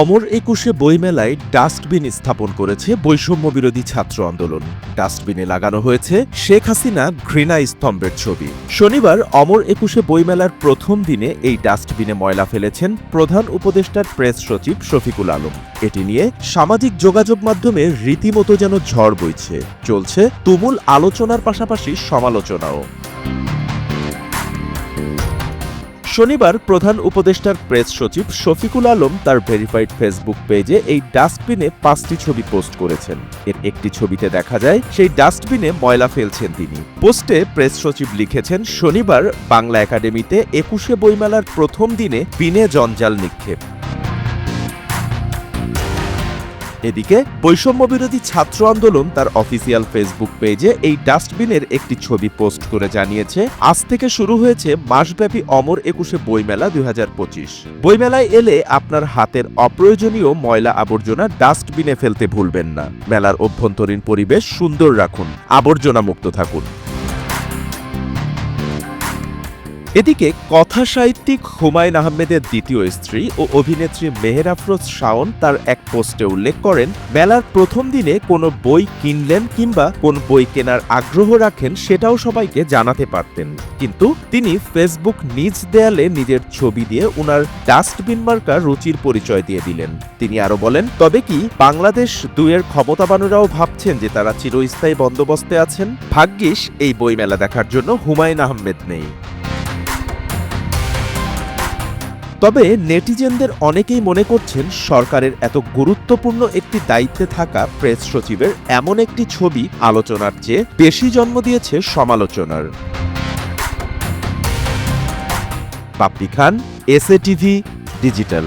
অমর একুশে বইমেলায় ডাস্টবিন স্থাপন করেছে বৈষম্য বিরোধী ছাত্র আন্দোলন। ডাস্টবিনে লাগানো হয়েছে শেখ হাসিনা ঘৃণা স্তম্ভের ছবি। শনিবার অমর একুশে বইমেলার প্রথম দিনে এই ডাস্টবিনে ময়লা ফেলেছেন প্রধান উপদেষ্টার প্রেস সচিব শফিকুল আলম। এটি নিয়ে সামাজিক যোগাযোগ মাধ্যমে রীতিমতো যেন ঝড় বইছে। চলছে তুমুল আলোচনার পাশাপাশি সমালোচনাও। শনিবার প্রধান উপদেষ্টার প্রেস সচিব শফিকুল আলম তার ভেরিফাইড ফেসবুক পেজে এই ডাস্টবিনে 5টি ছবি পোস্ট করেছেন। এর একটি ছবিতে দেখা যায় সেই ডাস্টবিনে ময়লা ফেলছেন তিনি। পোস্টে প্রেস সচিব লিখেছেন, শনিবার বাংলা একাডেমিতে 21শে বইমেলার প্রথম দিনে বিনে জঞ্জাল নিক্ষেপ। এদিকে বৈষম্য বিরোধী ছাত্র আন্দোলন তার অফিসিয়াল ফেসবুক পেজে এই ডাস্টবিনের একটি ছবি পোস্ট করে জানিয়েছে, আজ থেকে শুরু হয়েছে মাসব্যাপী অমর একুশে বইমেলা 2025। বইমেলায় এলে আপনার হাতের অপ্রয়োজনীয় ময়লা আবর্জনা ডাস্টবিনে ফেলতে ভুলবেন না। মেলার অভ্যন্তরীণ পরিবেশ সুন্দর রাখুন, আবর্জনা মুক্ত থাকুন। এদিকে কথা সাহিত্যিক হুমায়ুন আহমেদের দ্বিতীয় স্ত্রী ও অভিনেত্রী মেহের আফরোজ শাওন তার এক পোস্টে উল্লেখ করেন, মেলার প্রথম দিনে কোনো বই কিনলেন কিংবা কোন বই কেনার আগ্রহ রাখেন সেটাও সবাইকে জানাতে পারতেন, কিন্তু তিনি ফেসবুক নিজ দেয়ালে নিজের ছবি দিয়ে উনার ডাস্টবিন মার্কা রুচির পরিচয় দিয়ে দিলেন। তিনি আরো বলেন, তবে কি বাংলাদেশ 2-এর ক্ষমতাবানেরাও ভাবছেন যে তারা চিরস্থায়ী বন্দোবস্তে আছেন? ভাগ্যিস এই বইমেলা দেখার জন্য হুমায়ুন আহমেদ নেই। তবে নেটিজেনদের অনেকেই মনে করছেন, সরকারের এত গুরুত্বপূর্ণ একটি দায়িত্বে থাকা প্রেস সচিবের এমন একটি ছবি আলোচনার চেয়ে বেশি জন্ম দিয়েছে সমালোচনার। বাপ্পি খান, SA টিভি ডিজিটাল।